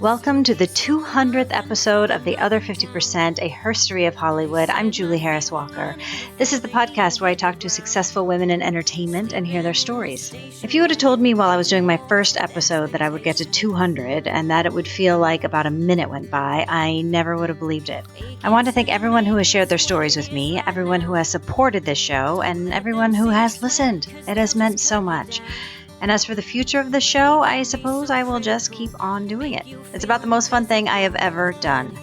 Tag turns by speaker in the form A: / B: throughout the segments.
A: Welcome to the 200th episode of The Other 50%, a herstory of Hollywood. I'm Julie Harris Walker. This is the podcast where I talk to successful women in entertainment and hear their stories. If you would have told me while I was doing my first episode that I would get to 200 and that it would feel like about a minute went by, I never would have believed it. I want to thank everyone who has shared their stories with me, everyone who has supported this show, and everyone who has listened. It has meant so much. And as for the future of the show, I suppose I will just keep on doing it. It's about the most fun thing I have ever done.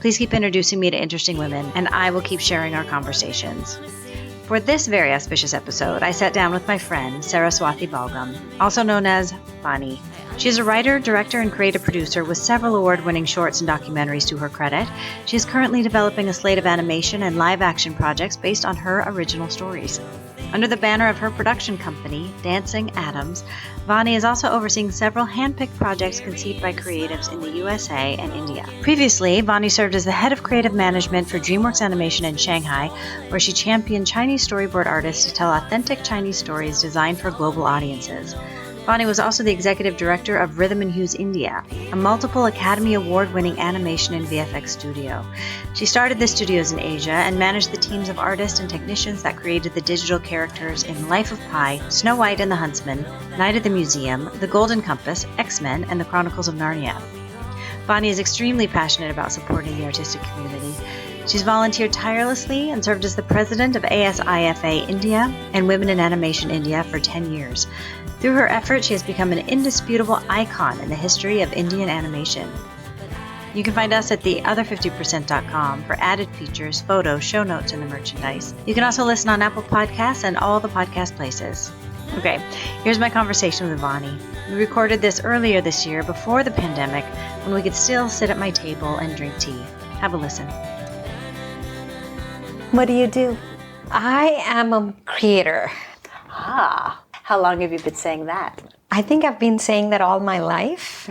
A: Please keep introducing me to interesting women, and I will keep sharing our conversations. For this very auspicious episode, I sat down with my friend, Saraswathi Balgam, also known as Vani. She is a writer, director, and creative producer with several award-winning shorts and documentaries to her credit. She is currently developing a slate of animation and live-action projects based on her original stories. Under the banner of her production company, Dancing Atoms, Vani is also overseeing several hand-picked projects conceived by creatives in the USA and India. Previously, Vani served as the head of creative management for DreamWorks Animation in Shanghai, where she championed Chinese storyboard artists to tell authentic Chinese stories designed for global audiences. Vani was also the executive director of Rhythm and Hues India, a multiple Academy Award-winning animation and VFX studio. She started the studios in Asia and managed the teams of artists and technicians that created the digital characters in Life of Pi, Snow White and the Huntsman, Night at the Museum, The Golden Compass, X-Men, and the Chronicles of Narnia. Vani is extremely passionate about supporting the artistic community. She's volunteered tirelessly and served as the president of ASIFA India and Women in Animation India for 10 years. Through her efforts, she has become an indisputable icon in the history of Indian animation. You can find us at theother50%.com for added features, photos, show notes, and the merchandise. You can also listen on Apple Podcasts and all the podcast places. Okay, here's my conversation with Vani. We recorded this earlier this year before the pandemic when we could still sit at my table and drink tea. Have a listen. What do you do?
B: I am a creator.
A: Ah, how long have you been saying that?
B: I think I've been saying that all my life,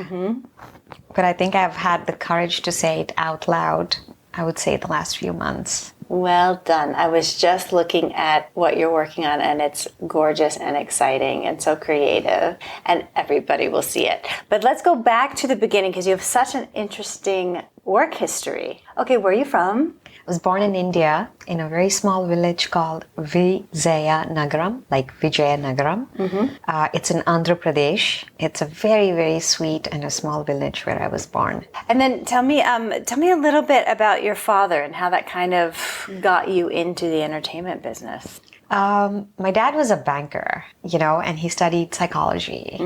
B: but I think I've had the courage to say it out loud, I would say the last few months.
C: Well done. I was just looking at what you're working on, and it's gorgeous and exciting and so creative, and everybody will see it. But let's go back to the beginning because you have such an interesting work history. Okay, where are you from?
B: I was born in India in a very small village called Vijayanagaram, like Vijayanagaram. It's in Andhra Pradesh. It's a very, very sweet and a small village where I was born.
C: And then tell me a little bit about your father and how that kind of got you into the entertainment business.
B: My dad was a banker, and he studied psychology.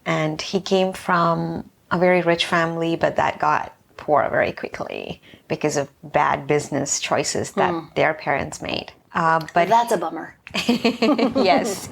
B: And he came from a very rich family, but that got poor very quickly because of bad business choices that their parents made.
C: But that's a bummer.
B: Yes,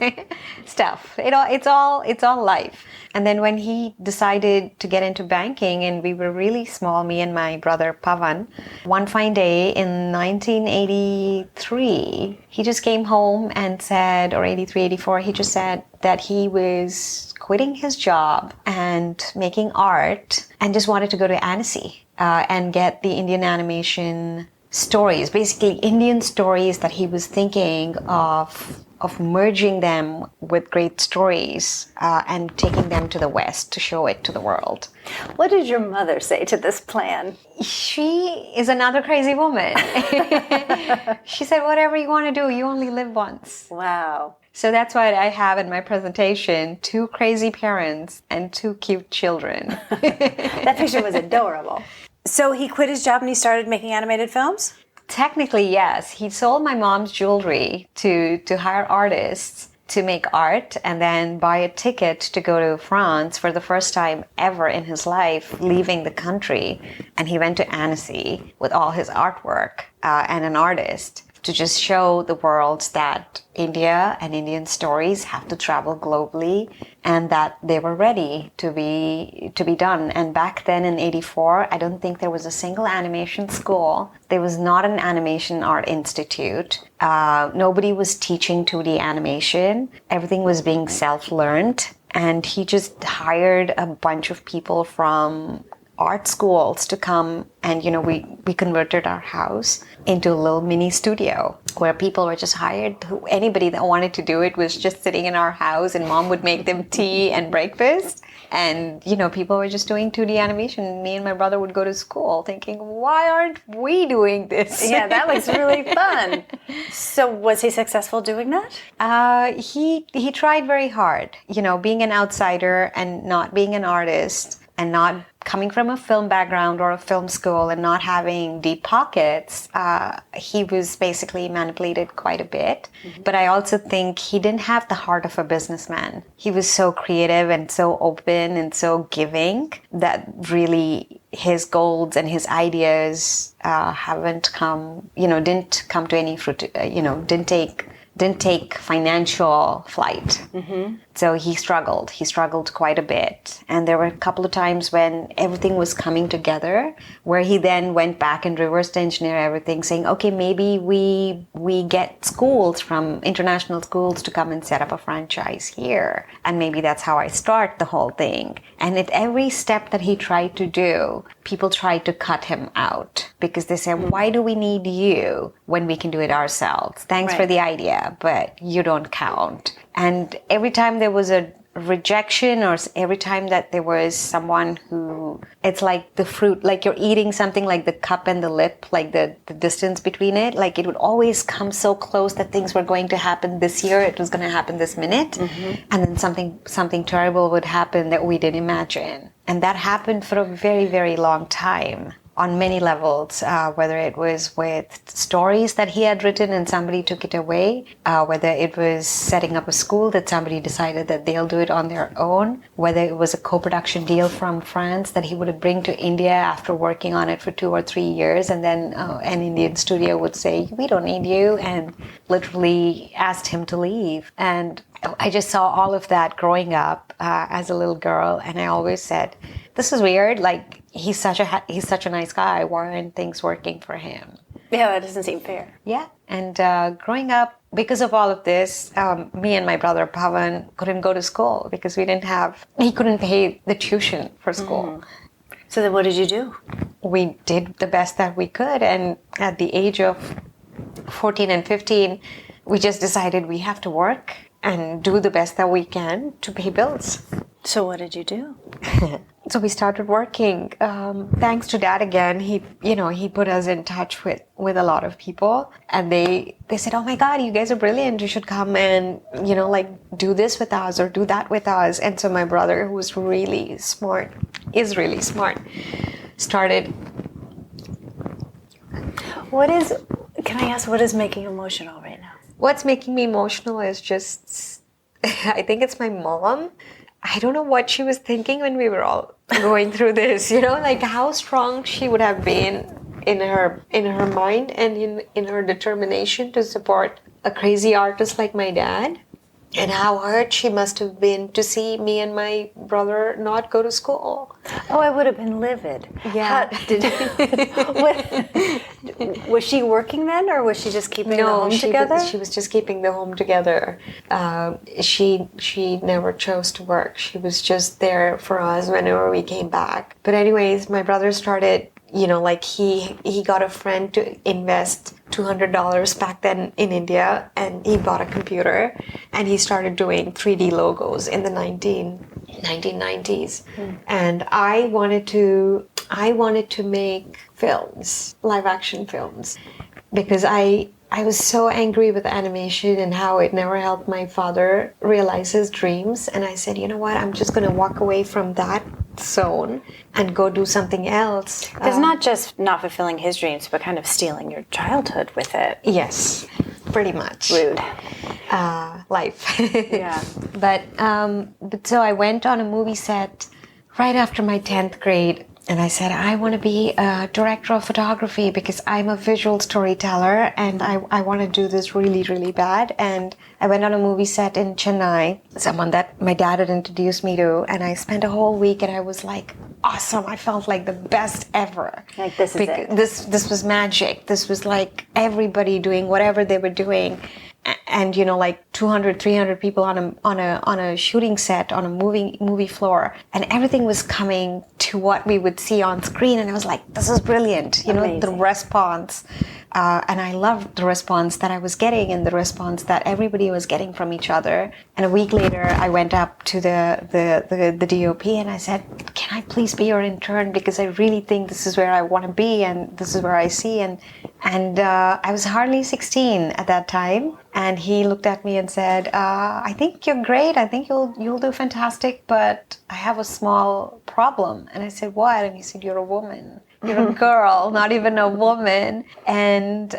B: stuff. It's all life. And then when he decided to get into banking, and we were really small, me and my brother Pavan, one fine day in 1983, he just came home and said, or 83, 84, he just said that he was quitting his job and making art and just wanted to go to Annecy and get the Indian animation stories, basically Indian stories that he was thinking of merging them with great stories and taking them to the West to show it to the world.
C: What did your mother say to this plan?
B: She is another crazy woman. She said, whatever you want to do, you only live once.
C: Wow.
B: So that's why I have in my presentation 2 crazy parents and 2 cute children.
C: That picture was adorable. So he quit his job and he started making animated films?
B: Technically, yes. He sold my mom's jewelry to hire artists to make art and then buy a ticket to go to France for the first time ever in his life, leaving the country. And he went to Annecy with all his artwork and an artist to just show the world that India and Indian stories have to travel globally and that they were ready to be done. And back then in 84, I don't think there was a single animation school. There was not an animation art institute. Nobody was teaching 2D animation. Everything was being self-learned. And he just hired a bunch of people from art schools to come, and we converted our house into a little mini studio where people were just hired. Anybody that wanted to do it was just sitting in our house, and mom would make them tea and breakfast. And, people were just doing 2D animation. Me and my brother would go to school thinking, why aren't we doing this?
C: Yeah, that looks really fun. So was he successful doing that?
B: He tried very hard, being an outsider and not being an artist and not coming from a film background or a film school and not having deep pockets. He was basically manipulated quite a bit. Mm-hmm. But I also think he didn't have the heart of a businessman. He was so creative and so open and so giving that really his goals and his ideas didn't come to any fruit, didn't take financial flight. Mm-hmm. So he struggled quite a bit. And there were a couple of times when everything was coming together, where he then went back and reversed engineer everything, saying, okay, maybe we get schools from international schools to come and set up a franchise here. And maybe that's how I start the whole thing. And at every step that he tried to do, people tried to cut him out because they said, why do we need you when we can do it ourselves? Thanks for the idea, but you don't count. And every time there was a rejection, or every time that there was someone who, it's like the fruit, like you're eating something, like the cup and the lip, like the distance between it, like it would always come so close that things were going to happen this year, it was going to happen this minute, and then something terrible would happen that we didn't imagine. And that happened for a very, very long time. On many levels, whether it was with stories that he had written and somebody took it away, whether it was setting up a school that somebody decided that they'll do it on their own, whether it was a co-production deal from France that he would bring to India after working on it for 2 or 3 years, and then an Indian studio would say, we don't need you, and literally asked him to leave. And I just saw all of that growing up as a little girl, and I always said, this is weird, like, he's such a nice guy. Why aren't things working for him?
C: Yeah, that doesn't seem fair.
B: Yeah, and growing up, because of all of this, me and my brother Pavan couldn't go to school because he couldn't pay the tuition for school.
C: Mm. So then what did you do?
B: We did the best that we could, and at the age of 14 and 15, we just decided we have to work and do the best that we can to pay bills.
C: So what did you do?
B: So we started working. Thanks to Dad again, he put us in touch with a lot of people, and they said, "Oh my God, you guys are brilliant! You should come and do this with us or do that with us." And so my brother, who was really smart, started.
C: Can I ask, what is making you emotional right now?
B: What's making me emotional is just, I think it's my mom. I don't know what she was thinking when we were all going through this, like how strong she would have been in her mind and in her determination to support a crazy artist like my dad, and how hurt she must have been to see me and my brother not go to school.
C: Oh, I would have been livid.
B: Yeah.
C: Was she working then, or was she just keeping the home together?
B: She was just keeping the home together. She never chose to work. She was just there for us whenever we came back. But anyways, my brother started, he got a friend to invest $200 back then in India, and he bought a computer, and he started doing 3D logos in the 1990s. And I wanted to make films, live action films, because I was so angry with animation and how it never helped my father realize his dreams. And I said, you know what, I'm just going to walk away from that zone and go do something else.
C: It's not just not fulfilling his dreams, but kind of stealing your childhood with it.
B: Yes, pretty much.
C: Rude.
B: Life.
C: Yeah.
B: But so I went on a movie set right after my 10th grade. And I said, I want to be a director of photography because I'm a visual storyteller and I want to do this really, really bad. And I went on a movie set in Chennai, someone that my dad had introduced me to. And I spent a whole week and I was like, awesome. I felt like the best ever.
C: Like, this is it.
B: This was magic. This was like everybody doing whatever they were doing. and like 200, 300 people on a shooting set, on a movie floor, and everything was coming to what we would see on screen, and I was like, this is brilliant.
C: Amazing.
B: The response, and I loved the response that I was getting and the response that everybody was getting from each other. And a week later, I went up to the DOP and I said, can I please be your intern, because I really think this is where I want to be and this is where I see. And I was hardly 16 at that time, and he looked at me and said, I think you're great, I think you'll do fantastic, but I have a small problem. And I said, what? And he said, you're a woman. You're a girl, not even a woman, and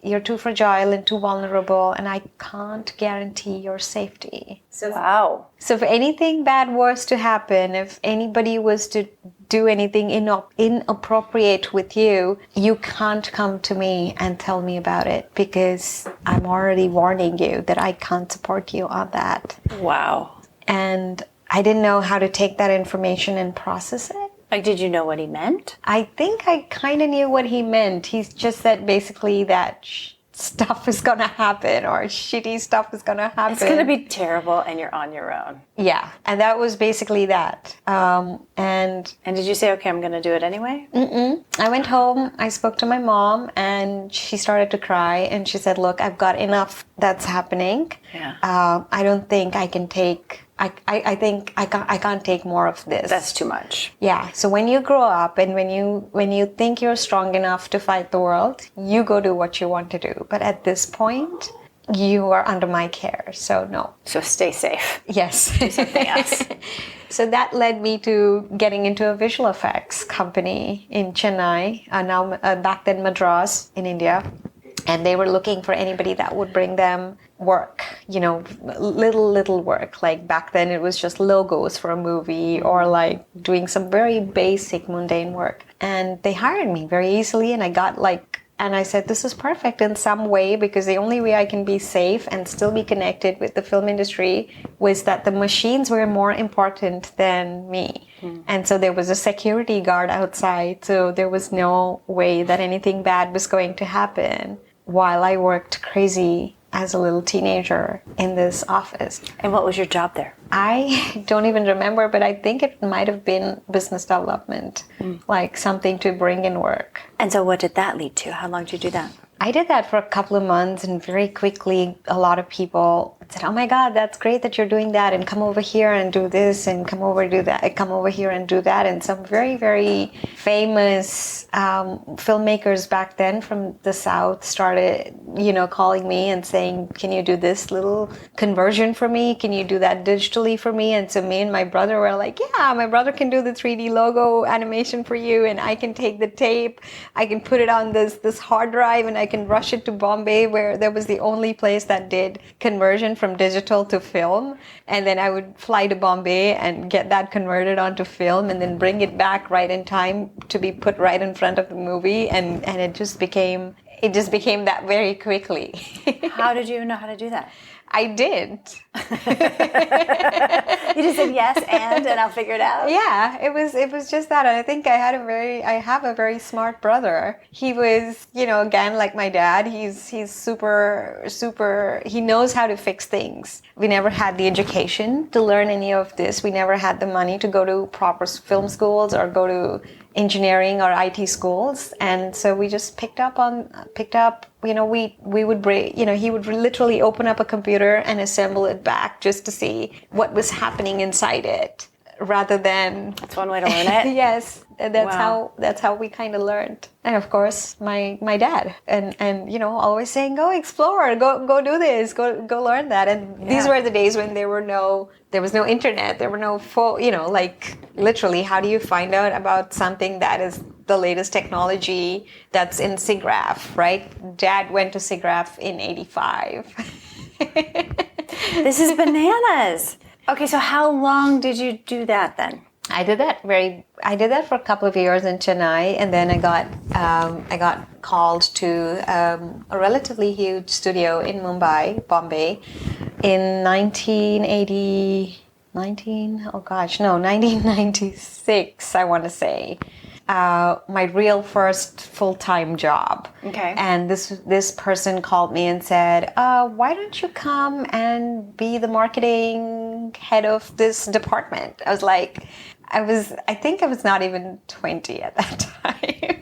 B: you're too fragile and too vulnerable, and I can't guarantee your safety.
C: Wow.
B: So if anything bad was to happen, if anybody was to do anything inappropriate with you, you can't come to me and tell me about it, because I'm already warning you that I can't support you on that.
C: Wow.
B: And I didn't know how to take that information and process it.
C: Like, did you know what he meant?
B: I think I kind of knew what he meant. He's just said basically that stuff is going to happen, or shitty stuff is going to happen.
C: It's going to be terrible and you're on your own.
B: Yeah. And that was basically that.
C: And did you say, okay, I'm going to do it anyway?
B: I went home, I spoke to my mom, and she started to cry, and she said, look, I've got enough that's happening.
C: Yeah.
B: I don't think I can take... I think I can't take more of this.
C: That's too much.
B: Yeah. So when you grow up and when you think you're strong enough to fight the world, you go do what you want to do. But at this point, you are under my care. So no.
C: So stay safe.
B: Yes.
C: Do something else.
B: So that led me to getting into a visual effects company in Chennai, now back then Madras in India. And they were looking for anybody that would bring them work, little work. Like back then it was just logos for a movie, or like doing some very basic mundane work. And they hired me very easily, and I said, this is perfect in some way, because the only way I can be safe and still be connected with the film industry was that the machines were more important than me. And so there was a security guard outside, so there was no way that anything bad was going to happen while I worked crazy as a little teenager in this office.
C: And what was your job there?
B: I don't even remember, but I think it might have been business development, like something to bring in work.
C: And so what did that lead to? How long did you do that?
B: I did that for a couple of months, and very quickly a lot of people said, oh my God, that's great that you're doing that, and come over here and do this, and come over here and do that. And some very, very famous filmmakers back then from the South started, calling me and saying, can you do this little conversion for me? Can you do that digitally for me? And so me and my brother were like, yeah, my brother can do the 3D logo animation for you, and I can take the tape, I can put it on this hard drive, and I can rush it to Bombay, where there was the only place that did conversion from digital to film. And then I would fly to Bombay and get that converted onto film, and then bring it back right in time to be put right in front of the movie. And it just became that very quickly.
C: How did you know how to do that?
B: I did.
C: You just said yes and I'll figure it out.
B: Yeah, it was just that. And I think I have a very smart brother. He was, again, like my dad, he's super, he knows how to fix things. We never had the education to learn any of this. We never had the money to go to proper film schools or go to engineering or IT schools, and so we just picked up. We would break. He would literally open up a computer and assemble it back just to see what was happening inside it, rather than.
C: That's one way to learn it.
B: Yes,
C: Wow.
B: that's how we kind of learned. And of course, my dad, and always saying, go explore, go do this, go learn that. And these were the days when there was no internet, there were no phone, like literally, how do you find out about something that is the latest technology that's in SIGGRAPH, right? Dad went to SIGGRAPH in 85.
C: This is bananas. Okay, so how long did you do that then?
B: I did that for a couple of years in Chennai, and then I got called to a relatively huge studio in Bombay, in 1996, I want to say. my real first full-time job.
C: Okay.
B: And this person called me and said, why don't you come and be the marketing head of this department? I was like, I think I was not even 20 at that time.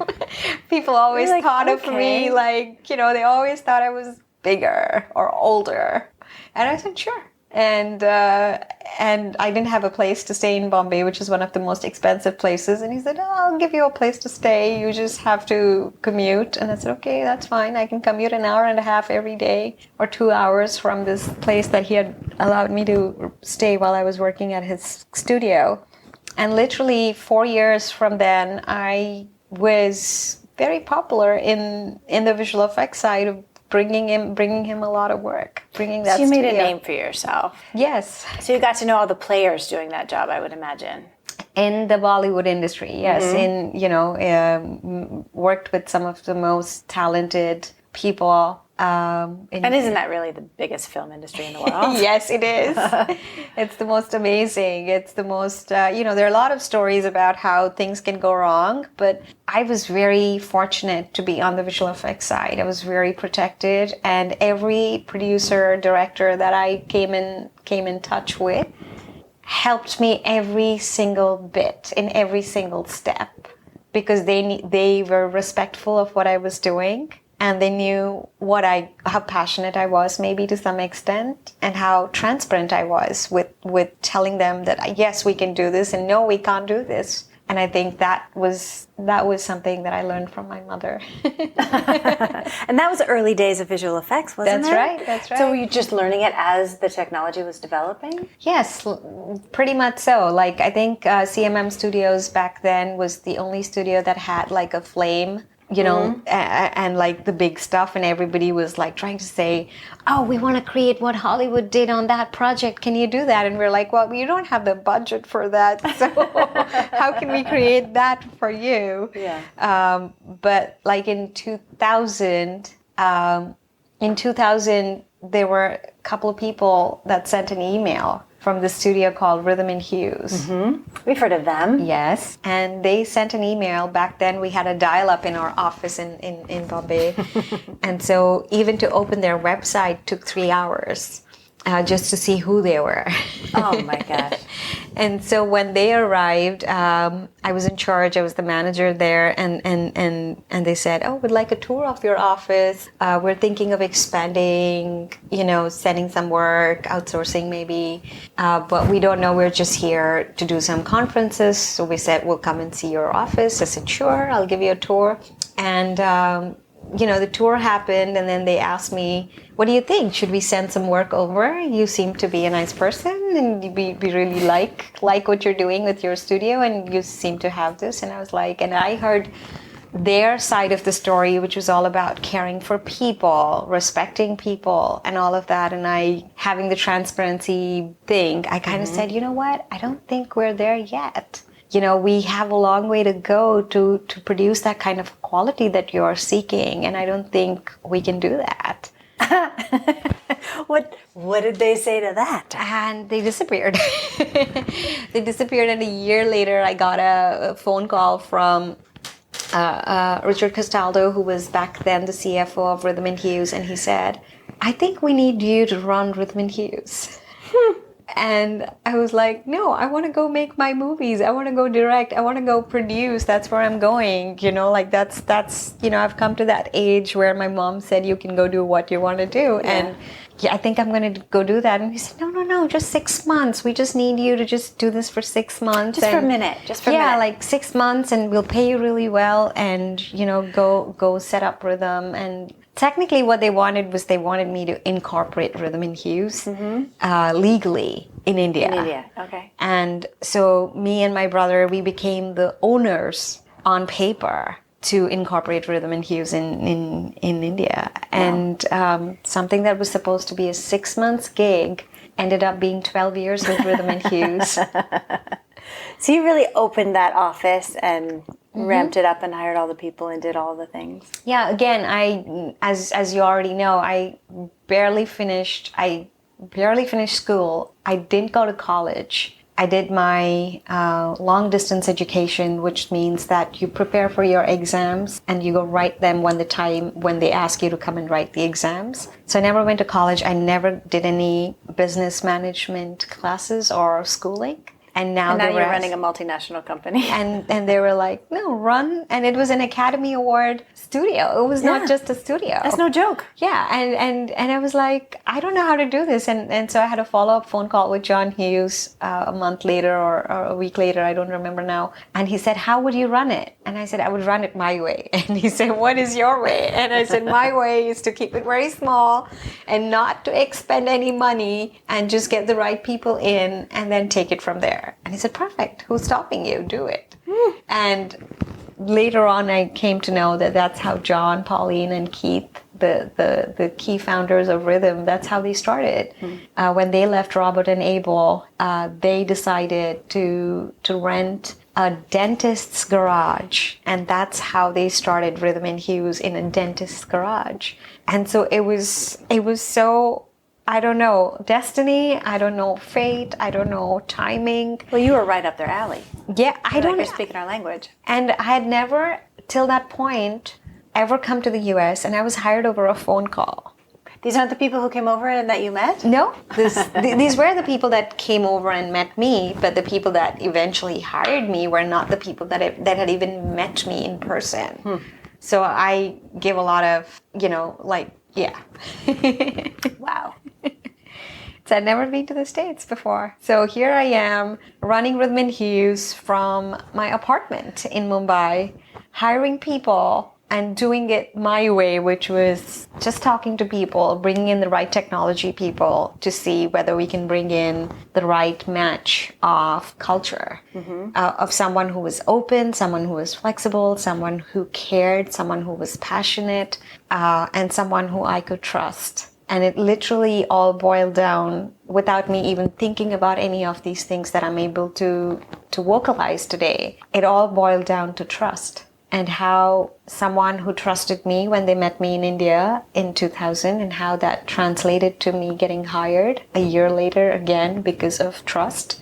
B: People always thought of me like, they always thought I was bigger or older. And I said, sure. And I didn't have a place to stay in Bombay, which is one of the most expensive places. And he said, I'll give you a place to stay. You just have to commute. And I said, okay, that's fine. I can commute an hour and a half every day or 2 hours from this place that he had allowed me to stay while I was working at his studio. And literally 4 years from then, I was very popular in the visual effects side of bringing him a lot of work, bringing that.
C: So you made a
B: studio.
C: name for yourself.
B: Yes.
C: So you got to know all the players doing that job, I would imagine.
B: In the Bollywood industry, yes. Worked with some of the most talented people.
C: And isn't that really the biggest film industry in the world?
B: Yes, it is. It's the most amazing. It's the most, there are a lot of stories about how things can go wrong, but I was very fortunate to be on the visual effects side. I was very protected, and every producer, director that I came in touch with helped me every single bit in every single step, because they were respectful of what I was doing. And they knew how passionate I was, maybe to some extent, and how transparent I was with telling them that yes, we can do this, and no, we can't do this. And I think that was something that I learned from my mother.
C: And that was the early days of visual effects, wasn't it?
B: That's right.
C: So were you just learning it as the technology was developing?
B: Yes, pretty much so. Like, I think CMM Studios back then was the only studio that had like a flame, and like the big stuff, and everybody was like trying to say, oh, we want to create what Hollywood did on that project. Can you do that? And we're like, well, we don't have the budget for that. So how can we create that for you?
C: Yeah.
B: But like in 2000, there were a couple of people that sent an email from the studio called Rhythm and Hues.
C: Mm-hmm. We've heard of them.
B: Yes. And they sent an email. Back then we had a dial-up in our office in Bombay. And so even to open their website took 3 hours just to see who they were.
C: Oh my gosh.
B: And so when they arrived, I was in charge. I was the manager there, and they said, "Oh, we'd like a tour of your office. We're thinking of expanding, sending some work, outsourcing maybe, but we don't know. We're just here to do some conferences." So we said, "We'll come and see your office." I said, "Sure, I'll give you a tour." And the tour happened, and then they asked me, "What do you think? Should we send some work over? You seem to be a nice person, and we really like what you're doing with your studio, and you seem to have this." And I was like, and I heard their side of the story, which was all about caring for people, respecting people, and all of that. And I, having the transparency thing, I kind of said, you know what? I don't think we're there yet. We have a long way to go to produce that kind of quality that you're seeking, and I don't think we can do that.
C: What did they say to that?
B: And they disappeared. They disappeared, and a year later I got a phone call from Richard Castaldo, who was back then the CFO of Rhythm and Hues, and he said, "I think we need you to run Rhythm and Hues." And I was like, no, I want to go make my movies. I want to go direct. I want to go produce. That's where I'm going. That's I've come to that age where my mom said, you can go do what you want to do. Yeah. And I think I'm going to go do that. And he said, no, just 6 months. We just need you to just do this for 6 months.
C: Just for a minute.
B: Yeah, like 6 months, and we'll pay you really well, and, go set up Rhythm. And technically what they wanted was me to incorporate Rhythm and Hues legally in India.
C: In India, okay.
B: And so me and my brother, we became the owners on paper to incorporate Rhythm and Hues in India. Wow. And something that was supposed to be a 6 months gig ended up being 12 years with Rhythm and Hues.
C: So you really opened that office and ramped it up and hired all the people and did all the things.
B: Yeah, again, as you already know, I barely finished school. I didn't go to college. I did my long distance education, which means that you prepare for your exams and you go write them when they ask you to come and write the exams. So I never went to college. I never did any business management classes or schooling. And now
C: you're running a multinational company.
B: And they were like, no, run. And it was an Academy Award studio. It was not just a studio.
C: That's no joke.
B: Yeah. And I was like, I don't know how to do this. And so I had a follow-up phone call with John Hues a month later or a week later. I don't remember now. And he said, how would you run it? And I said, I would run it my way. And he said, what is your way? And I said, my way is to keep it very small and not to expend any money and just get the right people in and then take it from there. And he said, perfect. Who's stopping you? Do it. And later on, I came to know that that's how John, Pauline, and Keith, the key founders of Rhythm, that's how they started. When they left Robert and Abel, they decided to rent a dentist's garage. And that's how they started Rhythm and Hues, in a dentist's garage. And so it was so, I don't know, destiny, I don't know, fate, I don't know, timing.
C: Well, you were right up their alley.
B: Yeah, I don't know.
C: You're speaking our language.
B: And I had never, till that point, ever come to the US, and I was hired over a phone call.
C: These aren't the people who came over and that you met?
B: No, these were the people that came over and met me, but the people that eventually hired me were not the people that had even met me in person. So I give a lot of, yeah.
C: Wow.
B: So I'd never been to the States before. So here I am running Rhythm and Hues from my apartment in Mumbai, hiring people and doing it my way, which was just talking to people, bringing in the right technology people to see whether we can bring in the right match of culture, of someone who was open, someone who was flexible, someone who cared, someone who was passionate, and someone who I could trust. And it literally all boiled down, without me even thinking about any of these things that I'm able to vocalize today, it all boiled down to trust. And how someone who trusted me when they met me in India in 2000, and how that translated to me getting hired a year later again because of trust.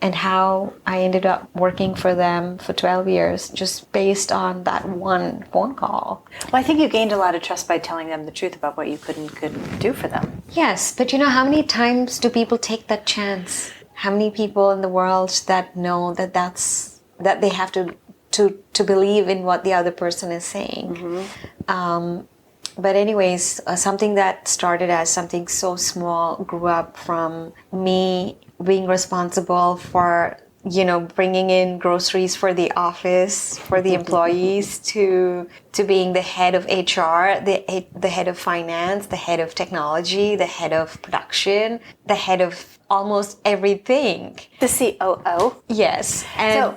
B: And how I ended up working for them for 12 years just based on that one phone call.
C: Well, I think you gained a lot of trust by telling them the truth about what you could and couldn't do for them.
B: Yes, but how many times do people take that chance? How many people in the world that know that they have to believe in what the other person is saying? But anyways, something that started as something so small grew up from me being responsible for, bringing in groceries for the office, for the employees, to being the head of HR, the head of finance, the head of technology, the head of production, the head of almost everything.
C: The COO?
B: Yes. And
C: so,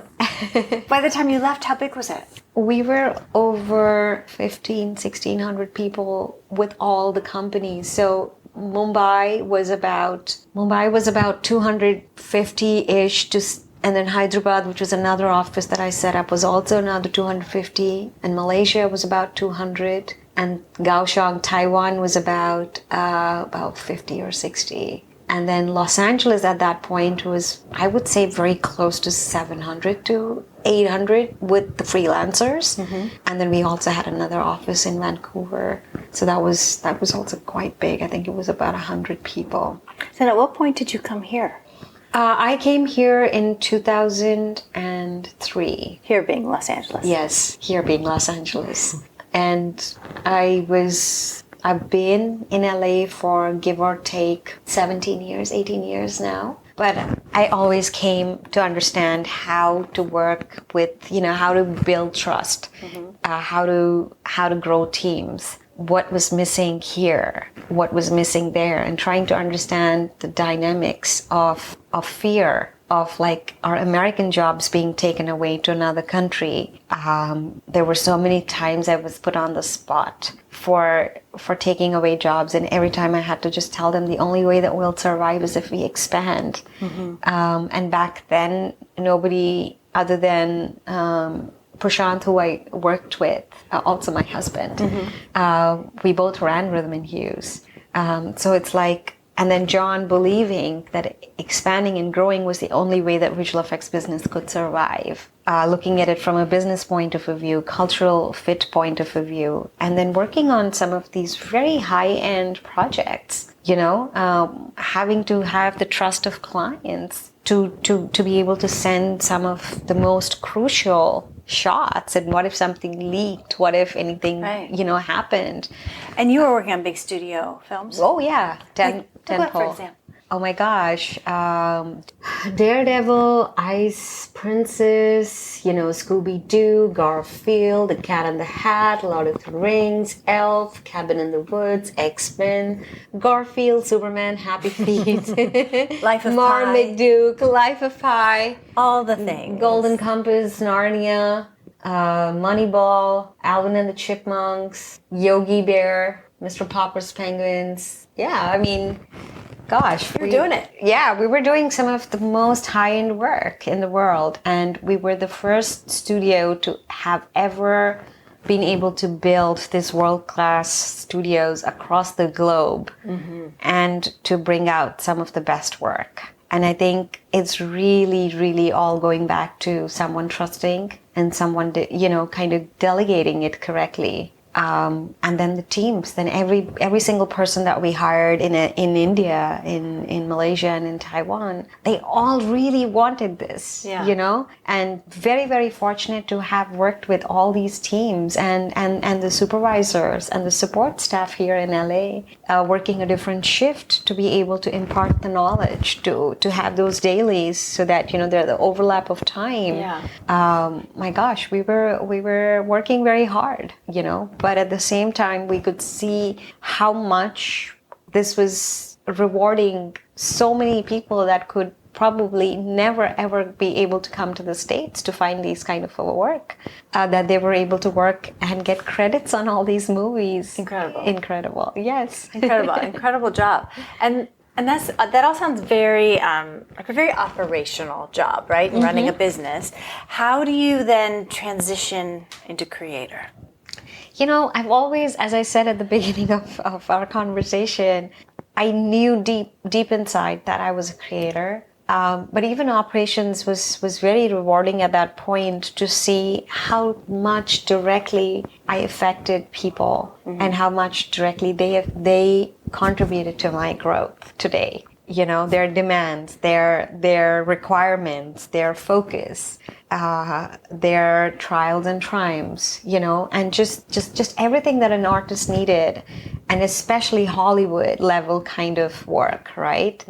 C: by the time you left, how big was it?
B: We were over 1,600 people with all the companies. So Mumbai was about 250-ish, and then Hyderabad, which was another office that I set up, was also another 250, and Malaysia was about 200, and Kaohsiung, Taiwan was about 50 or 60. And then Los Angeles at that point was, I would say, very close to 700 to 800 with the freelancers. And then we also had another office in Vancouver. So that was also quite big. I think it was about 100 people.
C: So at what point did you come here?
B: I came here in 2003.
C: Here being Los Angeles.
B: Yes, here being Los Angeles. And I've been in LA for give or take 17 years, 18 years now. But I always came to understand how to work with, how to build trust, how to grow teams, what was missing here, what was missing there, and trying to understand the dynamics of fear of our American jobs being taken away to another country. There were so many times I was put on the spot for taking away jobs, and every time I had to just tell them the only way that we'll survive is if we expand. And back then, nobody other than Prashant, who I worked with, also my husband, we both ran Rhythm and Hues. So it's like And then John believing that expanding and growing was the only way that visual effects business could survive. Looking at it from a business point of view, cultural fit point of view, and then working on some of these very high-end projects, having to have the trust of clients to be able to send some of the most crucial shots. And what if something leaked? What if anything, happened?
C: And you were working on big studio films?
B: Oh, yeah.
C: What, for example?
B: Oh my gosh. Daredevil, Ice Princess, Scooby-Doo, Garfield, The Cat in the Hat, Lord of the Rings, Elf, Cabin in the Woods, X-Men, Garfield, Superman, Happy Feet,
C: Life of
B: Marmaduke, Life of Pi.
C: All the things.
B: Golden Compass, Narnia, Moneyball, Alvin and the Chipmunks, Yogi Bear, Mr. Popper's Penguins. Yeah, I mean, gosh.
C: We're doing it.
B: Yeah, we were doing some of the most high-end work in the world. And we were the first studio to have ever been able to build these world-class studios across the globe and to bring out some of the best work. And I think it's really, really all going back to someone trusting and someone, kind of delegating it correctly. And then the teams, then every single person that we hired in India, in Malaysia, and in Taiwan, they all really wanted this, and very, very fortunate to have worked with all these teams and the supervisors and the support staff here in LA, working a different shift to be able to impart the knowledge, to have those dailies so that, there's the overlap of time.
C: Yeah.
B: My gosh, we were working very hard, but at the same time, we could see how much this was rewarding so many people that could probably never, ever be able to come to the States to find these kind of work, that they were able to work and get credits on all these movies. Incredible. Yes.
C: Incredible job. And that all sounds very like a very operational job, right? Running a business. How do you then transition into creator?
B: I've always, as I said at the beginning of our conversation, I knew deep inside that I was a creator. But even operations was very rewarding at that point to see how much directly I affected people and how much directly they contributed to my growth today. Their demands, their requirements, their focus, their trials and triumphs, and just everything that an artist needed, and especially Hollywood level kind of work, right?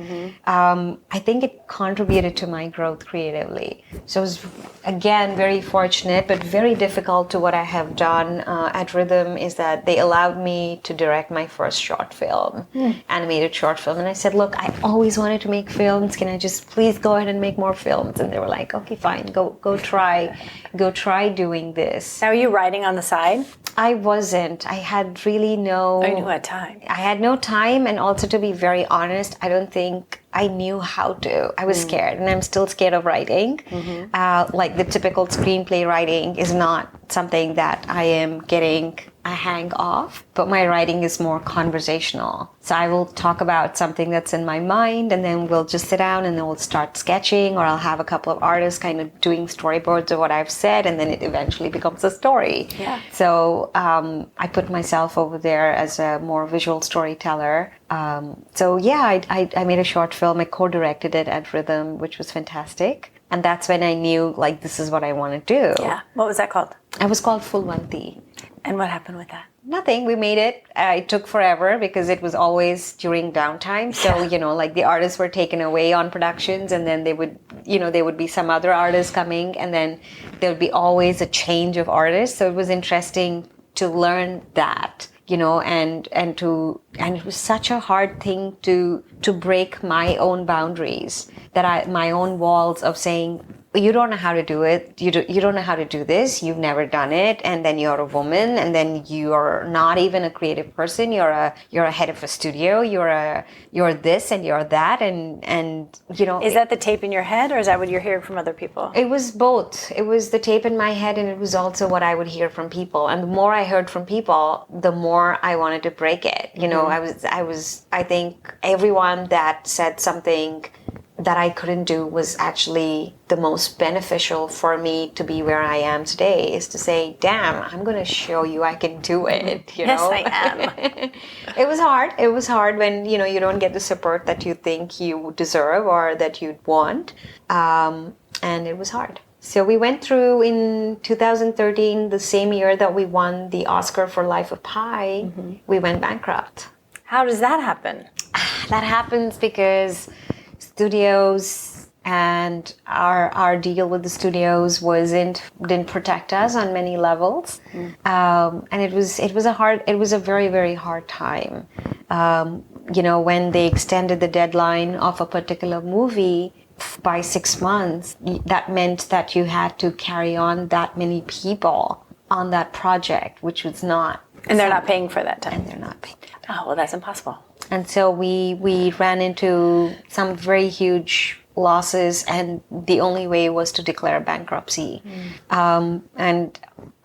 B: I think it contributed to my growth creatively. So it was, again, very fortunate, but very difficult to what I have done at Rhythm is that they allowed me to direct my first short film, animated short film. And I said, look, I always wanted to make films. Can I just please go ahead and make more films? And they were like, okay, fine, go try doing this.
C: Now, are you writing on the side?
B: I wasn't. I had really no...
C: You had time.
B: I had no time, and also, to be very honest, I don't think I knew how to. I was scared, and I'm still scared of writing. Like the typical screenplay writing is not something that I am getting a hang of, but my writing is more conversational. So I will talk about something that's in my mind, and then we'll just sit down and then we'll start sketching, or I'll have a couple of artists kind of doing storyboards of what I've said, and then it eventually becomes a story.
C: Yeah.
B: So I put myself over there as a more visual storyteller. I made a short film. I co-directed it at Rhythm, which was fantastic. And that's when I knew, this is what I want to do.
C: Yeah. What was that called?
B: It was called Fulvanti.
C: And what happened with that?
B: Nothing. We made it. It took forever because it was always during downtime. So, the artists were taken away on productions, and then there would be some other artists coming, and then there would be always a change of artists. So it was interesting to learn that, and it was such a hard thing to break my own boundaries, my own walls of saying, you don't know how to do it. You don't know how to do this. You've never done it. And then you're a woman, and then you're not even a creative person. You're a head of a studio. You're this and you're that. And you know.
C: Is that the tape in your head, or is that what you're hearing from other people?
B: It was both. It was the tape in my head, and it was also what I would hear from people. And the more I heard from people, the more I wanted to break it. You know, I think everyone that said something that I couldn't do was actually the most beneficial for me to be where I am today, is to say, damn, I'm going to show you I can do it. You know?
C: Yes, I am.
B: It was hard. It was hard when, you know, you don't get the support that you think you deserve or that you'd want. And it was hard. So we went through in 2013, the same year that we won the Oscar for Life of Pi, we went bankrupt.
C: How does that happen?
B: That happens because studios and our deal with the studios didn't protect us on many levels, and it was a very, very hard time. You know, when they extended the deadline of a particular movie by 6 months, that meant that you had to carry on that many people on that project, which was not.
C: And they're not paying for that time.
B: And they're not paying.
C: Oh, well, that's impossible.
B: And so we ran into some very huge losses, and the only way was to declare bankruptcy. And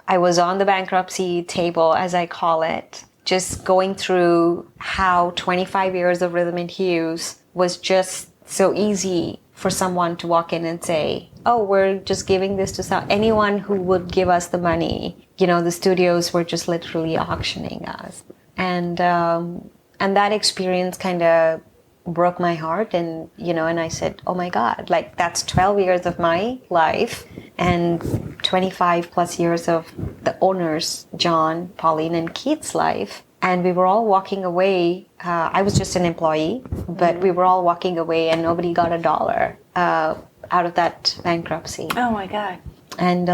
B: I was on the bankruptcy table, as I call it, just going through how 25 years of Rhythm and Hues was just so easy for someone to walk in and say, oh, we're just giving this to anyone who would give us the money. You know, the studios were just literally auctioning us. And that experience kind of broke my heart, and, you know, and I said, oh my God, like, that's 12 years of my life and 25 plus years of the owners, John, Pauline, and Keith's life. And we were all walking away. I was just an employee, but we were all walking away, and nobody got $1 out of that bankruptcy.
C: Oh my God.
B: And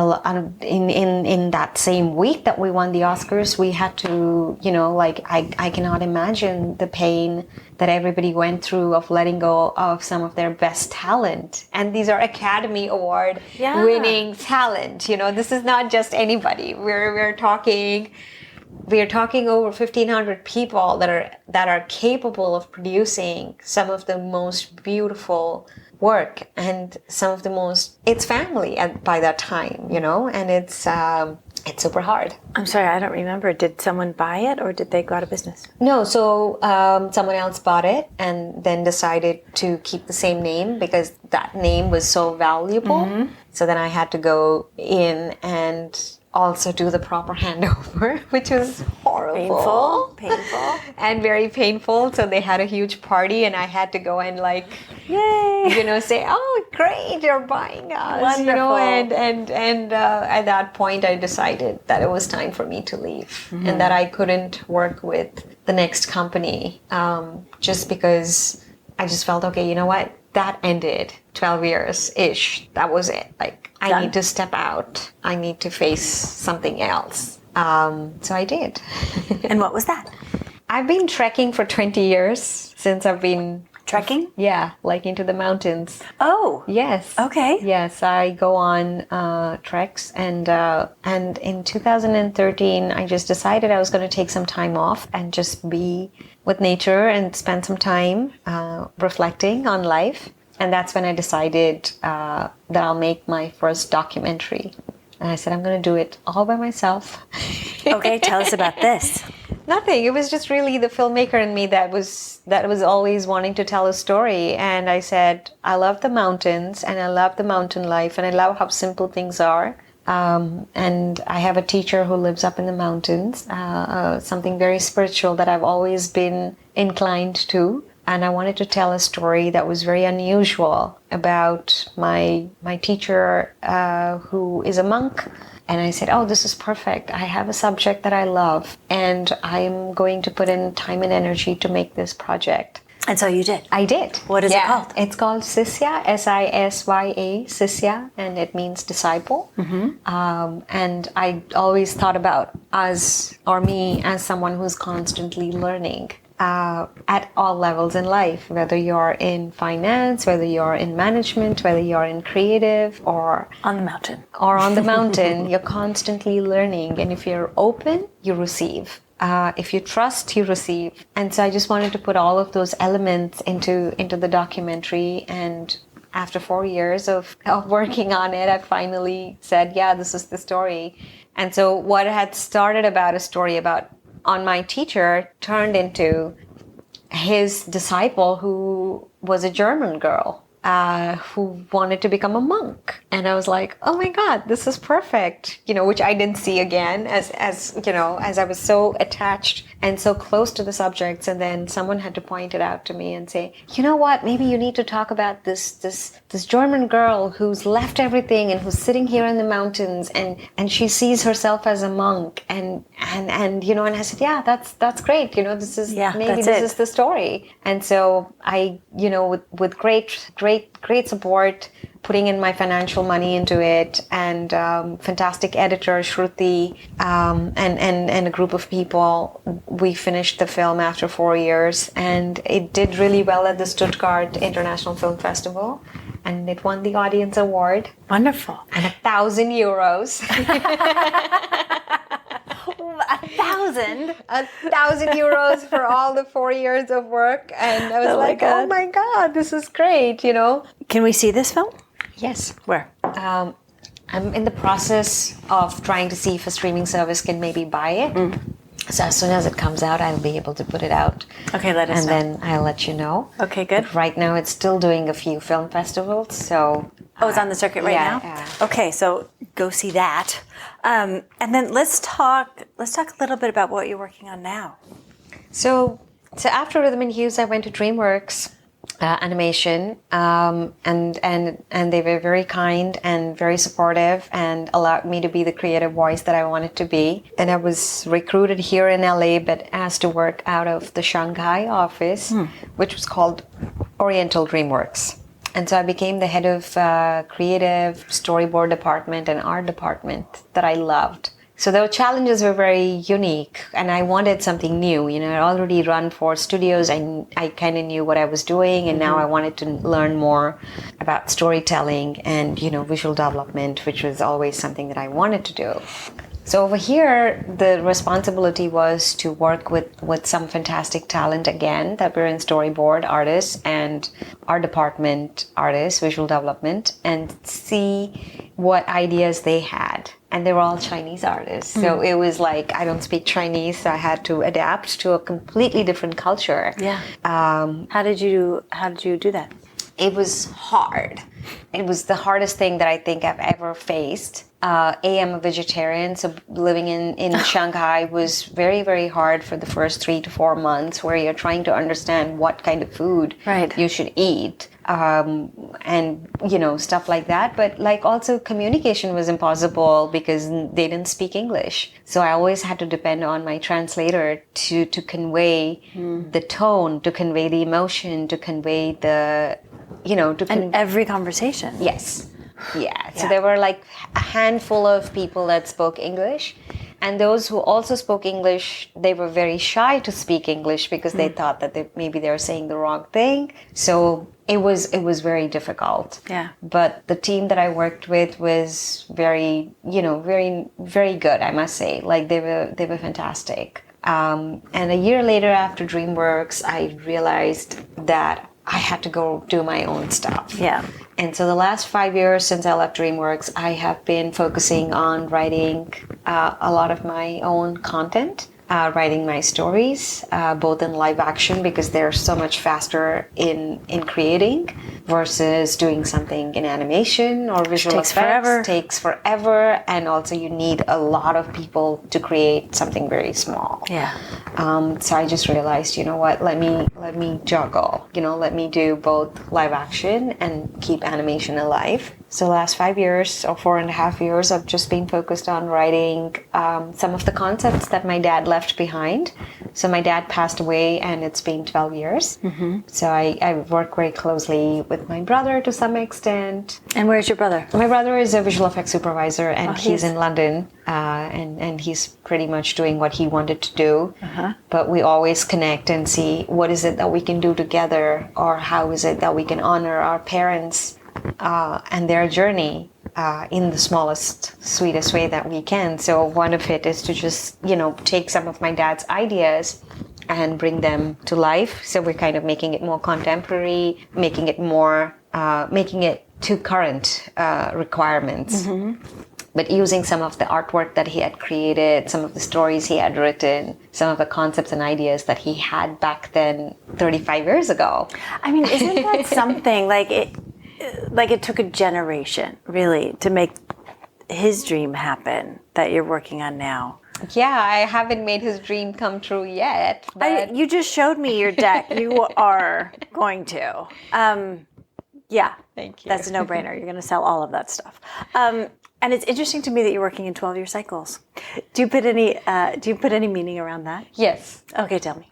B: in that same week that we won the Oscars, we had to, you know, like, I cannot imagine the pain that everybody went through of letting go of some of their best talent. And these are Academy Award winning talent. You know, this is not just anybody. We're talking over 1,500 people that are capable of producing some of the most beautiful work, and some of the most, it's family by that time, you know, and it's super hard.
C: I'm sorry, I don't remember. Did someone buy it, or did they go out of business?
B: No, so someone else bought it and then decided to keep the same name because that name was so valuable. So then I had to go in and also do the proper handover, which was horrible.
C: Painful.
B: And very painful. So they had a huge party, and I had to go and, like,
C: yay,
B: you know, say, oh, great, you're buying us.
C: Wonderful.
B: You know, and at that point I decided that it was time for me to leave, and that I couldn't work with the next company, just because I just felt, okay, you know what, that ended 12 years-ish. That was it. Like, I need to step out. I need to face something else. So I did.
C: And what was that?
B: I've been trekking for 20 years since I've been...
C: Trekking?
B: Yeah, like into the mountains.
C: Oh.
B: Yes.
C: Okay.
B: Yes, I go on treks. And in 2013, I just decided I was going to take some time off and just be with nature and spend some time reflecting on life. And that's when I decided that I'll make my first documentary. And I said, I'm going to do it all by myself.
C: Okay, tell us about this.
B: Nothing. It was just really the filmmaker in me that was always wanting to tell a story. And I said, I love the mountains, and I love the mountain life, and I love how simple things are. And I have a teacher who lives up in the mountains, something very spiritual that I've always been inclined to. And I wanted to tell a story that was very unusual about my teacher, who is a monk. And I said, oh, this is perfect. I have a subject that I love, and I'm going to put in time and energy to make this project.
C: And so you did?
B: I did.
C: What is it called?
B: It's called Sisya, S-I-S-Y-A, Sisya, and it means disciple. And I always thought about us, or me, as someone who's constantly learning. at all levels in life, whether you're in finance, whether you're in management, whether you're in creative or
C: On the mountain.
B: you're constantly learning. And if you're open, you receive. If you trust, you receive. And so I just wanted to put all of those elements into the documentary. And after 4 years of working on it, I finally said, yeah, this is the story. And so what had started about a story about on my teacher turned into his disciple, who was a German girl who wanted to become a monk. And I was like, oh my God, this is perfect, which I didn't see again as I was so attached and so close to the subjects. And then someone had to point it out to me and say, you know what, maybe you need to talk about this German girl who's left everything and who's sitting here in the mountains and she sees herself as a monk. And I said, yeah, that's great. This is the story. And so I, with great support, putting in my financial money into it, and fantastic editor Shruti, and a group of people, we finished the film after 4 years, and it did really well at the Stuttgart International Film Festival, and it won the Audience Award.
C: Wonderful.
B: And 1,000 euros.
C: 1,000?
B: 1,000 euros for all the 4 years of work. And I was oh my God, this is great,
C: Can we see this film?
B: Yes.
C: Where?
B: I'm in the process of trying to see if a streaming service can maybe buy it. So as soon as it comes out, I'll be able to put it out.
C: Okay, let us know.
B: And then I'll let you know.
C: Okay, good.
B: But right now, it's still doing a few film festivals, so...
C: Oh, it's on the circuit right now?
B: Yeah.
C: Okay, so go see that. And then let's talk a little bit about what you're working on now.
B: So after Rhythm and Hues, I went to DreamWorks Animation, and they were very kind and very supportive and allowed me to be the creative voice that I wanted to be. And I was recruited here in LA, but asked to work out of the Shanghai office, which was called Oriental DreamWorks. And so I became the head of creative, storyboard department, and art department that I loved. So the challenges were very unique, and I wanted something new. I'd already run 4 studios. I kind of knew what I was doing, and now I wanted to learn more about storytelling and, visual development, which was always something that I wanted to do. So over here, the responsibility was to work with some fantastic talent again that were in storyboard artists and art department artists, visual development, and see what ideas they had. And they were all Chinese artists. So it was like, I don't speak Chinese, so I had to adapt to a completely different culture.
C: Yeah. How did you do that?
B: It was hard. It was the hardest thing that I think I've ever faced. I'm a vegetarian, so living in Shanghai was very, very hard for the first 3 to 4 months, where you're trying to understand what kind of food you should eat, and stuff like that. But also communication was impossible because they didn't speak English, so I always had to depend on my translator to convey the tone, to convey the emotion, to convey the
C: every conversation.
B: Yes. Yeah. So there were a handful of people that spoke English, and those who also spoke English, they were very shy to speak English because they thought that maybe they were saying the wrong thing. So it was very difficult.
C: Yeah.
B: But the team that I worked with was very, very, very good, I must say. They were fantastic. And a year later, after DreamWorks, I realized that I had to go do my own stuff.
C: Yeah.
B: And so the last 5 years since I left DreamWorks, I have been focusing on writing a lot of my own content, writing my stories, both in live action, because they're so much faster in creating, versus doing something in animation or visual effects. Takes forever, and also you need a lot of people to create something very small.
C: Yeah.
B: So I just realized, let me juggle. Let me do both live action and keep animation alive. So last 5 years or 4.5 years, I've just been focused on writing some of the concepts that my dad left behind. So my dad passed away and it's been 12 years. So I work very closely with my brother to some extent.
C: And where's your brother?
B: My brother is a visual effects supervisor and he's in London. And he's pretty much doing what he wanted to do. But we always connect and see what is it that we can do together, or how is it that we can honor our parents and their journey in the smallest, sweetest way that we can. So one of it is to just, take some of my dad's ideas and bring them to life. So we're kind of making it more contemporary, making it to current requirements. But using some of the artwork that he had created, some of the stories he had written, some of the concepts and ideas that he had back then 35 years ago.
C: I mean, isn't that something? Like it took a generation, really, to make his dream happen that you're working on now.
B: Yeah, I haven't made his dream come true yet. But
C: You just showed me your deck. You are going to. Yeah.
B: Thank you.
C: That's a no-brainer. You're going to sell all of that stuff. And it's interesting to me that you're working in 12-year cycles. Do you put any meaning around that?
B: Yes.
C: Okay, tell me.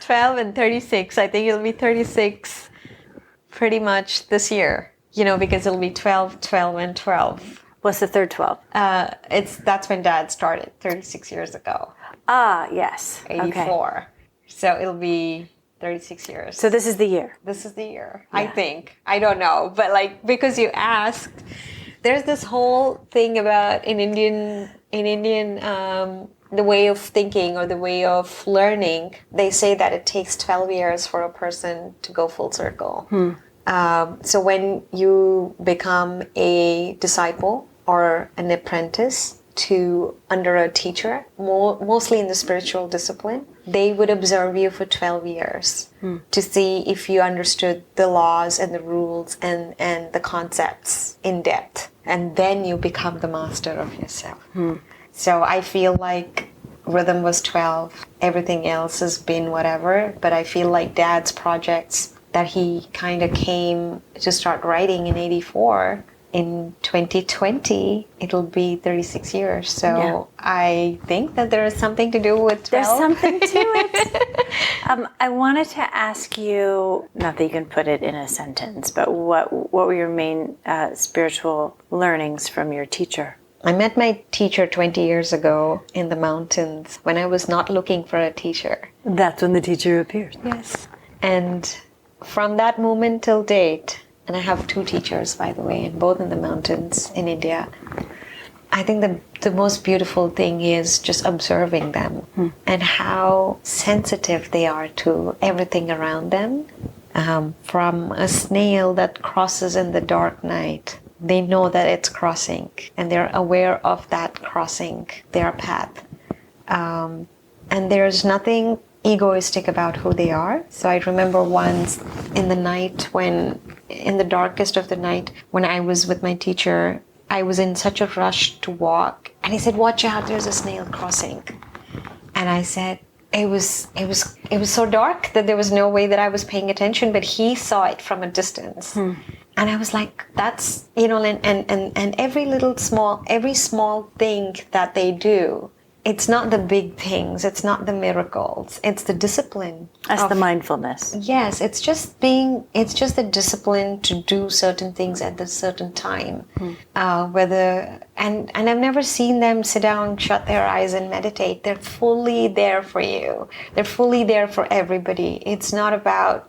B: 12 and 36. I think it'll be 36 pretty much this year, because it'll be 12, 12, and 12.
C: What's the third 12?
B: That's when Dad started 36 years ago.
C: Ah, yes.
B: 84.
C: Okay.
B: So it'll be 36 years.
C: So this is the year.
B: This is the year, yeah. I think. I don't know. But because you asked, there's this whole thing about in Indian, the way of thinking or the way of learning. They say that it takes 12 years for a person to go full circle. So when you become a disciple or an apprentice under a teacher, mostly in the spiritual discipline, they would observe you for 12 years to see if you understood the laws and the rules and the concepts in depth. And then you become the master of yourself. So I feel like rhythm was 12, everything else has been whatever, but I feel like Dad's projects that he kind of came to start writing in 84, in 2020, it'll be 36 years. So yeah. I think that there is something to do with 12.
C: There's something to it. I wanted to ask you, not that you can put it in a sentence, but what were your main spiritual learnings from your teacher?
B: I met my teacher 20 years ago in the mountains when I was not looking for a teacher.
C: That's when the teacher appears.
B: Yes. And from that moment till date, and I have 2 teachers, by the way, and both in the mountains in India. I think the most beautiful thing is just observing them and how sensitive they are to everything around them. From a snail that crosses in the dark night, they know that it's crossing and they're aware of that crossing their path. And there's nothing egoistic about who they are. So I remember once in the darkest of the night, when I was with my teacher, I was in such a rush to walk, and he said, "Watch out, there's a snail crossing." And I said, it was so dark that there was no way that I was paying attention, but he saw it from a distance. And I was like, that's, and every small thing that they do, it's not the big things, it's not the miracles, it's the discipline.
C: That's the mindfulness.
B: Yes, it's just the discipline to do certain things at a certain time. And I've never seen them sit down, shut their eyes and meditate. They're fully there for you. They're fully there for everybody. It's not about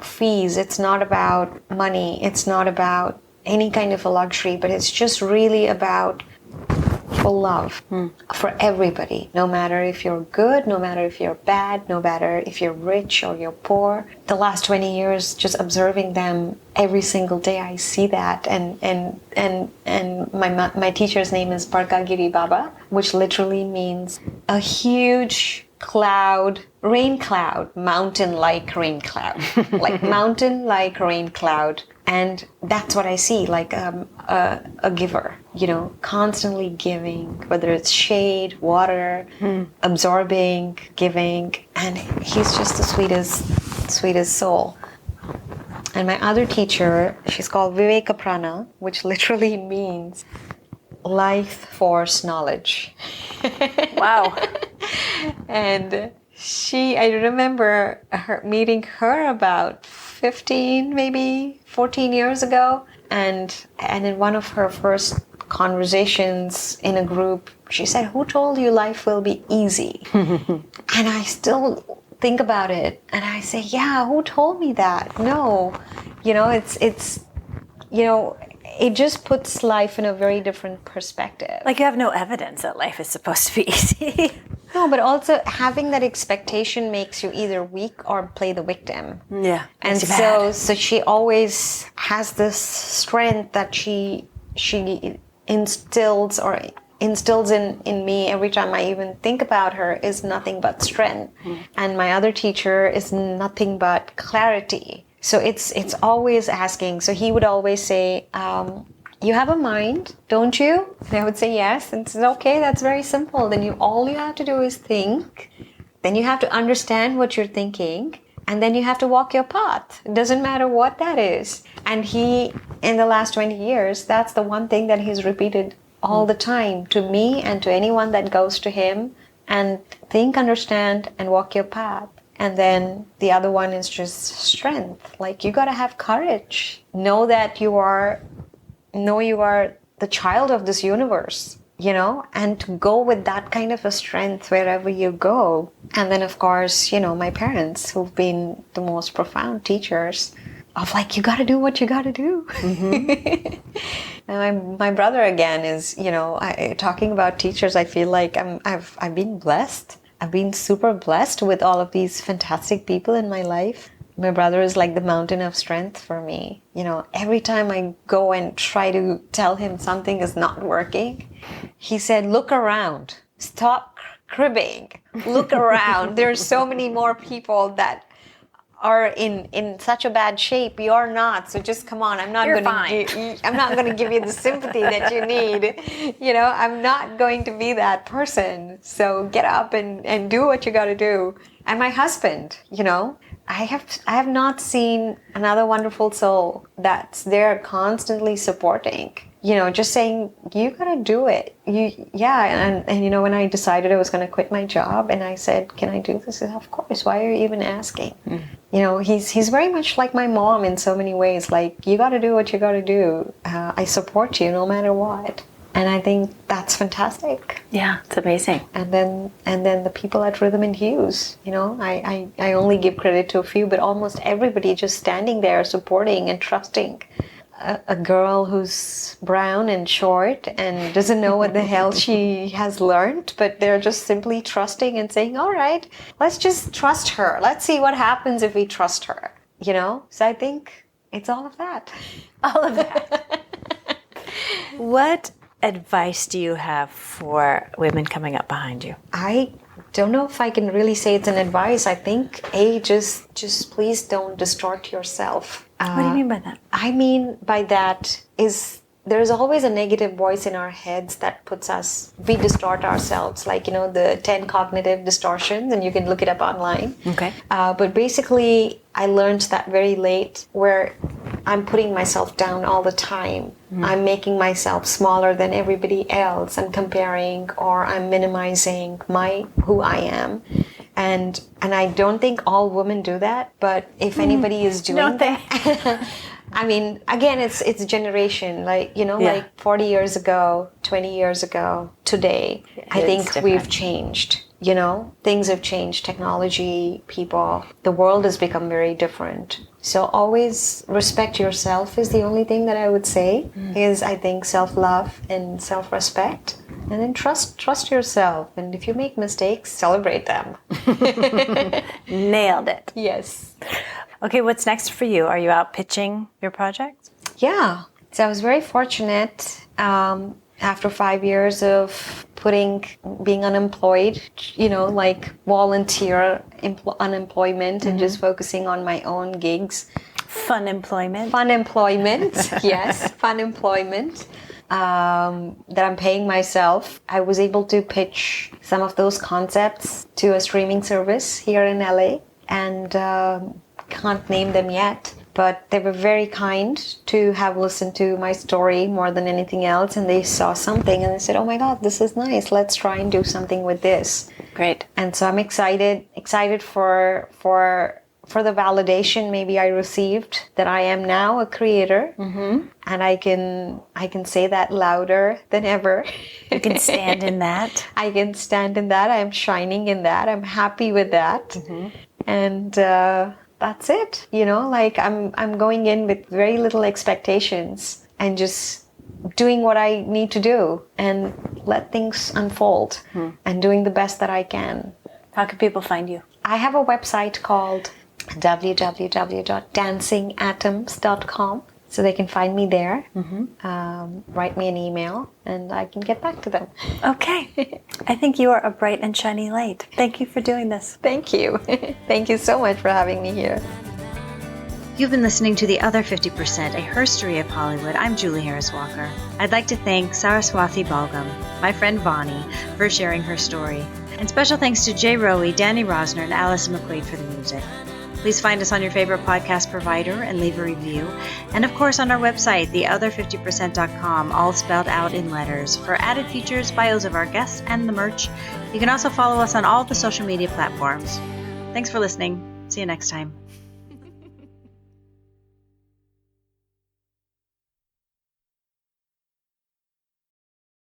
B: fees, it's not about money, it's not about any kind of a luxury, but it's just really about full love for everybody, no matter if you're good, no matter if you're bad, no matter if you're rich or you're poor. The last 20 years, just observing them every single day, I see that. And my teacher's name is Barkagiri Baba, which literally means a huge rain cloud, mountain-like rain cloud, like mountain-like rain cloud. And that's what I see, like a giver, constantly giving, whether it's shade, water, absorbing, giving. And he's just the sweetest soul. And And my other teacher, she's called Vivekaprana, which literally means life force knowledge.
C: Wow.
B: And I remember meeting her about 15, maybe 14 years ago. And in one of her first conversations in a group, she said, "Who told you life will be easy?" And I still think about it and I say, yeah, who told me that? No, it's it just puts life in a very different perspective.
C: Like you have no evidence that life is supposed to be easy.
B: No, but also having that expectation makes you either weak or play the victim.
C: Yeah.
B: And so she always has this strength that she instills in me every time I even think about her is nothing but strength. And my other teacher is nothing but clarity. So it's always asking. So he would always say, you have a mind, don't you? And I would say yes. And it's okay, that's very simple. Then all you have to do is think. Then you have to understand what you're thinking. And then you have to walk your path. It doesn't matter what that is. And he, in the last 20 years, that's the one thing that he's repeated all the time to me and to anyone that goes to him. And think, understand, and walk your path. And then the other one is just strength. Like, you got to have courage. Know that you are the child of this universe, and to go with that kind of a strength wherever you go. And then, of course, my parents, who've been the most profound teachers of like, you got to do what you got to do. Mm-hmm. And my brother, again, is, talking about teachers, I feel like I've been blessed. I've been super blessed with all of these fantastic people in my life. My brother is like the mountain of strength for me. Every time I go and try to tell him something is not working, he said, look around, stop cribbing, look around. There's so many more people that are in such a bad shape. You're not. So just come on. I'm not going to give you the sympathy that you need. I'm not going to be that person. So get up and do what you got to do. And my husband, I have not seen another wonderful soul that's there constantly supporting. Just saying, you gotta do it. And when I decided I was gonna quit my job, and I said, can I do this? He said, of course. Why are you even asking? He's very much like my mom in so many ways. Like, you gotta do what you gotta do. I support you no matter what. And I think that's fantastic.
C: Yeah, it's amazing.
B: And then the people at Rhythm and Hues, I only give credit to a few, but almost everybody just standing there supporting and trusting a girl who's brown and short and doesn't know what the hell she has learned, but they're just simply trusting and saying, all right, let's just trust her. Let's see what happens if we trust her, So I think it's all of that.
C: All of that. What advice do you have for women coming up behind you?
B: I don't know if I can really say it's an advice. I think, just please don't distort yourself.
C: What do you mean by that?
B: I mean by that is there's always a negative voice in our heads that we distort ourselves, like, the 10 cognitive distortions, and you can look it up online.
C: Okay.
B: But basically, I learned that very late, where I'm putting myself down all the time. I'm making myself smaller than everybody else and comparing, or I'm minimizing who I am. And I don't think all women do that, but if anybody is doing that, I mean, again, it's generation, like 40 years ago, 20 years ago, today, I think we've changed. Things have changed, technology, people, the world has become very different. So always respect yourself is the only thing that I would say, is I think self-love and self-respect. And then trust yourself. And if you make mistakes, celebrate them.
C: Nailed it.
B: Yes.
C: Okay, what's next for you? Are you out pitching your project?
B: Yeah. So I was very fortunate after 5 years of being unemployed, like volunteer unemployment and just focusing on my own gigs.
C: Fun employment.
B: Yes, fun employment. That I'm paying myself. I was able to pitch some of those concepts to a streaming service here in LA, and can't name them yet. But they were very kind to have listened to my story more than anything else. And they saw something and they said, oh my God, this is nice. Let's try and do something with this.
C: Great.
B: And so I'm excited for the validation maybe I received that I am now a creator. Mm-hmm. And I can say that louder than ever.
C: You can stand in that.
B: I can stand in that. I'm shining in that. I'm happy with that. Mm-hmm. And that's it. Like I'm going in with very little expectations and just doing what I need to do and let things unfold and doing the best that I can.
C: How can people find you?
B: I have a website called www.dancingatoms.com. So they can find me there, write me an email, and I can get back to them.
C: Okay. I think you are a bright and shiny light. Thank you for doing this.
B: Thank you. Thank you so much for having me here.
A: You've been listening to The Other 50%, a herstory of Hollywood. I'm Julie Harris Walker. I'd like to thank Saraswathi Balgam, my friend Vani, for sharing her story. And special thanks to Jay Rowe, Danny Rosner, and Allison McQuaid for the music. Please find us on your favorite podcast provider and leave a review. And of course on our website, theother50%.com, all spelled out in letters, for added features, bios of our guests, and the merch. You can also follow us on all the social media platforms. Thanks for listening. See you next time.